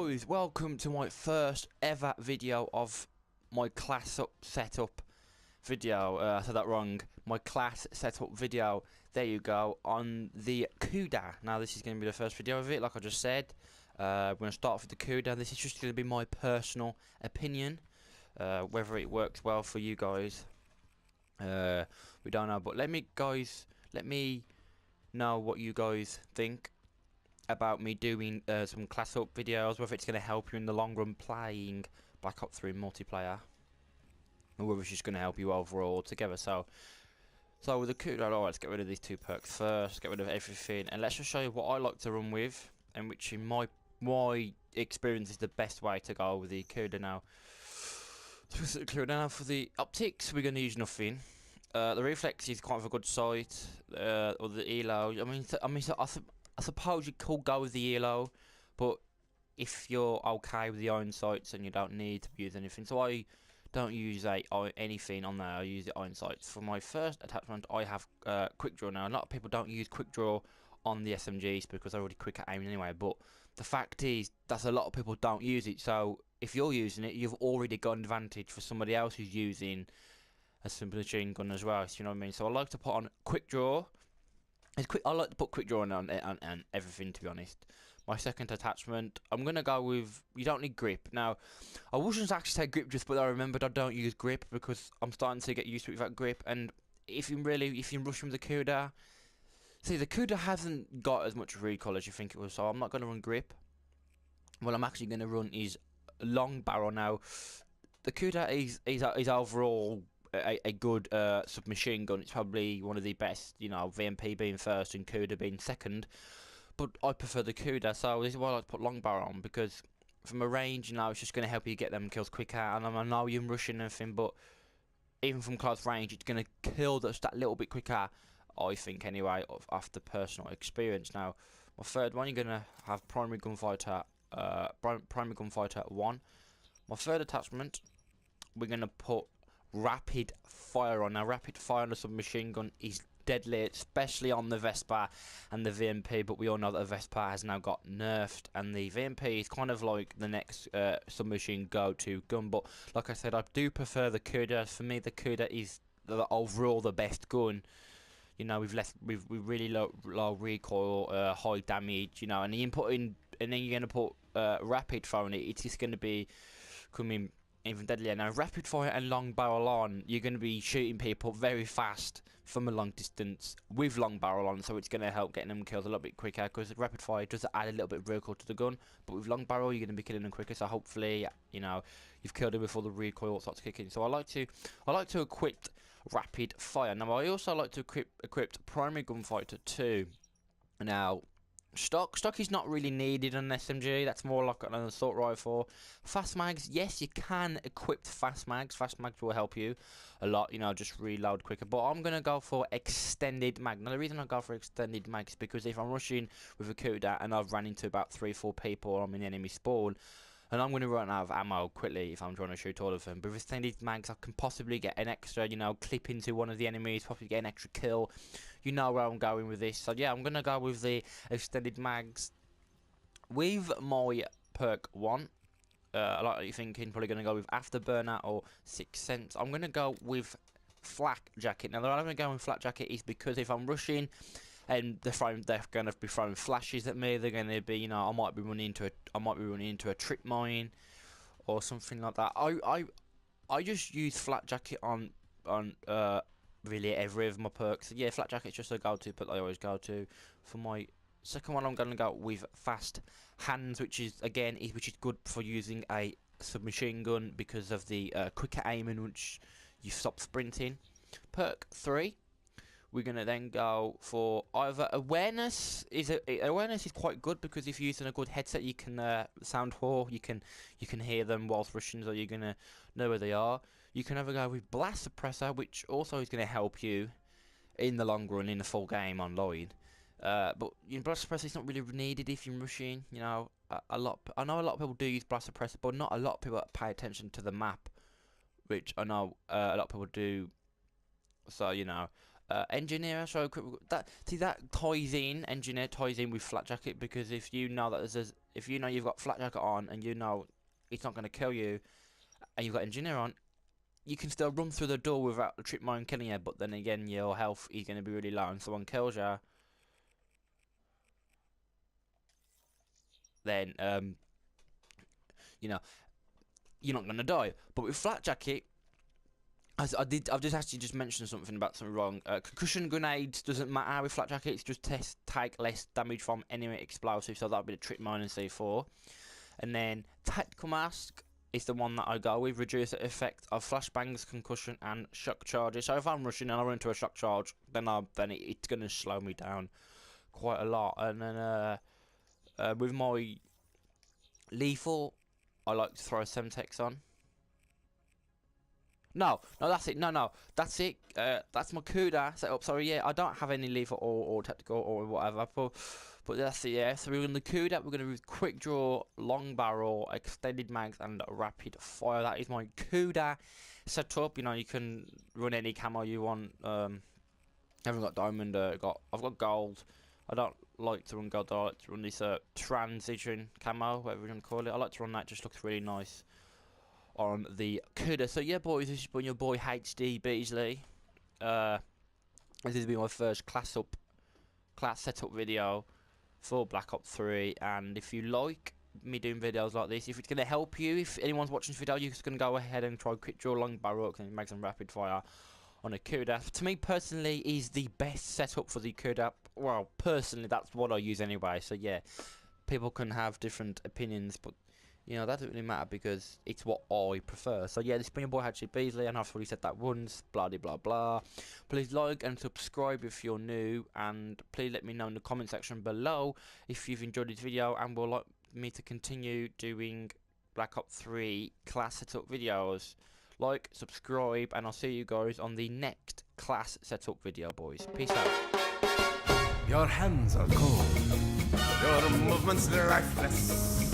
guys, welcome to my first ever video of my class setup video. I said that wrong. My class setup video. There you go, on the KUDA. Now this is going to be the first video of it, like I just said. We're going to start off with the KUDA. This is just going to be my personal opinion. Whether it works well for you guys, we don't know. But let me know what you guys think about me doing some class up videos, whether it's going to help you in the long run playing Black Ops 3 multiplayer, or whether it's just going to help you overall together. So with the KUDA, alright, let's get rid of these two perks first, get rid of everything, and let's just show you what I like to run with, and which in my experience is the best way to go with the KUDA now. So now for the optics, we're going to use nothing. The reflex is kind of a good sight, or the elo. I suppose you could go with the elo, but if you're okay with the iron sights and you don't need to use anything, so I don't use anything on there. I use the iron sights. For my first attachment, I have quick draw. Now a lot of people don't use quick draw on the SMGs because they're already quick at aiming anyway, but the fact is that a lot of people don't use it. So if you're using it, you've already got an advantage for somebody else who's using a submachine gun as well. So you know what I mean. So I like to put on quick draw. I like to put quick draw on everything, to be honest. My second attachment, I'm gonna go with, you don't need grip. Now, I wouldn't actually say grip just, but I remembered I don't use grip because I'm starting to get used to it without grip. And if you're rushing with the KUDA, see, the KUDA hasn't got as much recoil as you think it was, so I'm not gonna run grip. What I'm actually gonna run is long barrel. Now, the KUDA is overall a good submachine gun. It's probably one of the best, you know, VMP being first and KUDA being second, but I prefer the KUDA. So this is why I like to put long barrel on, because from a range, you know, it's just going to help you get them kills quicker. And I know you're rushing and everything, but even from close range, it's going to kill just that little bit quicker, I think, anyway, after personal experience. Now my third one, you're going to have primary gunfighter 1. My third attachment, we're going to put rapid fire on. Now rapid fire on a submachine gun is deadly, especially on the Vespa and the VMP, but we all know that the Vespa has now got nerfed and the VMP is kind of like the next submachine go-to gun. But like I said, I do prefer the KUDA. For me, the KUDA is overall the best gun. You know, we've really low recoil, high damage, you know, and then you're going to put rapid fire on it. It's just going to be coming even deadlier. Now rapid fire and long barrel on, you're going to be shooting people very fast from a long distance with long barrel on, so it's going to help getting them kills a little bit quicker, because rapid fire does add a little bit of recoil to the gun, but with long barrel you're going to be killing them quicker. So hopefully, you know, you've killed them before the recoil starts kicking. So I like to equip rapid fire. Now I also like to equip primary gunfighter 2. Now stock is not really needed on an SMG. That's more like an assault rifle. Fast mags, yes, you can equip fast mags. Fast mags will help you a lot, you know, just reload quicker. But I'm gonna go for extended mag. Now the reason I go for extended mag is because if I'm rushing with a KUDA and I've ran into about 3-4 people, or I'm in enemy spawn, and I'm going to run out of ammo quickly if I'm trying to shoot all of them. But with extended mags, I can possibly get an extra, you know, clip into one of the enemies, possibly get an extra kill. You know where I'm going with this. So yeah, I'm going to go with the extended mags. With my perk 1, I like what you're thinking, probably going to go with Afterburner or Sixth Sense. I'm going to go with Flak Jacket. Now the reason I'm going to go with Flak Jacket is because if I'm rushing and they're going to be throwing flashes at me, they're going to be, you know, I might be running into a trip mine or something like that. I just use Flak Jacket on really every of my perks. So yeah, Flak Jacket's just a go-to perk I always go to. For my second one, I'm going to go with Fast Hands, which is good for using a submachine gun because of the quicker aiming, which you stop sprinting. Perk 3, we're gonna then go for either awareness. Awareness is quite good because if you're using a good headset, you can sound whore. You can hear them whilst rushing, so you're gonna know where they are. You can either go with blast suppressor, which also is gonna help you in the long run in the full game online. But you know, blast suppressor is not really needed if you're rushing. You know, I know a lot of people do use blast suppressor, but not a lot of people pay attention to the map, which I know a lot of people do. So you know, engineer. So that ties in. Engineer ties in with flat jacket, because if you know that if you know you've got flat jacket on and you know it's not going to kill you, and you've got engineer on, you can still run through the door without the trip mine killing you. But then again, your health is going to be really low, and someone kills you, then you know, you're not going to die. But with flat jacket, as I've just actually just mentioned something about something wrong. Concussion grenades doesn't matter with flat jackets, just take less damage from enemy explosives, so that'll be the trip mine and C4. And then tactical mask is the one that I go with, reduce the effect of flashbangs, concussion, and shock charges. So if I'm rushing and I run into a shock charge, then it's gonna slow me down quite a lot. And then with my lethal, I like to throw a Semtex on. No, that's it. No, that's it. That's my KUDA setup. Sorry, yeah, I don't have any lethal or tactical or whatever. But that's it, yeah. So we're in the KUDA. We're going to do quick draw, long barrel, extended mags, and rapid fire. That is my KUDA setup. You know, you can run any camo you want. I haven't got diamond. I've got gold. I don't like to run gold. I like to run this transition camo, whatever you want to call it. I like to run that. Just looks really nice on the KUDA. So yeah, boys, this has been your boy HD Beasley. This has been my first class setup video for Black Ops 3, and if you like me doing videos like this, if it's going to help you, if anyone's watching this video, you're just going to go ahead and try quick draw, long barrel, and make some rapid fire on a KUDA. To me personally, is the best setup for the KUDA. Well, personally, that's what I use anyway. So yeah, people can have different opinions, but you know, that doesn't really matter because it's what I prefer. So yeah, this has been your boy HD Beasley, and I've already said that once, blah blah blah. Please like and subscribe if you're new, and please let me know in the comment section below if you've enjoyed this video and would like me to continue doing Black Ops 3 class setup videos. Like, subscribe, and I'll see you guys on the next class setup video, boys. Peace out. Your hands are cold, your movements lifeless.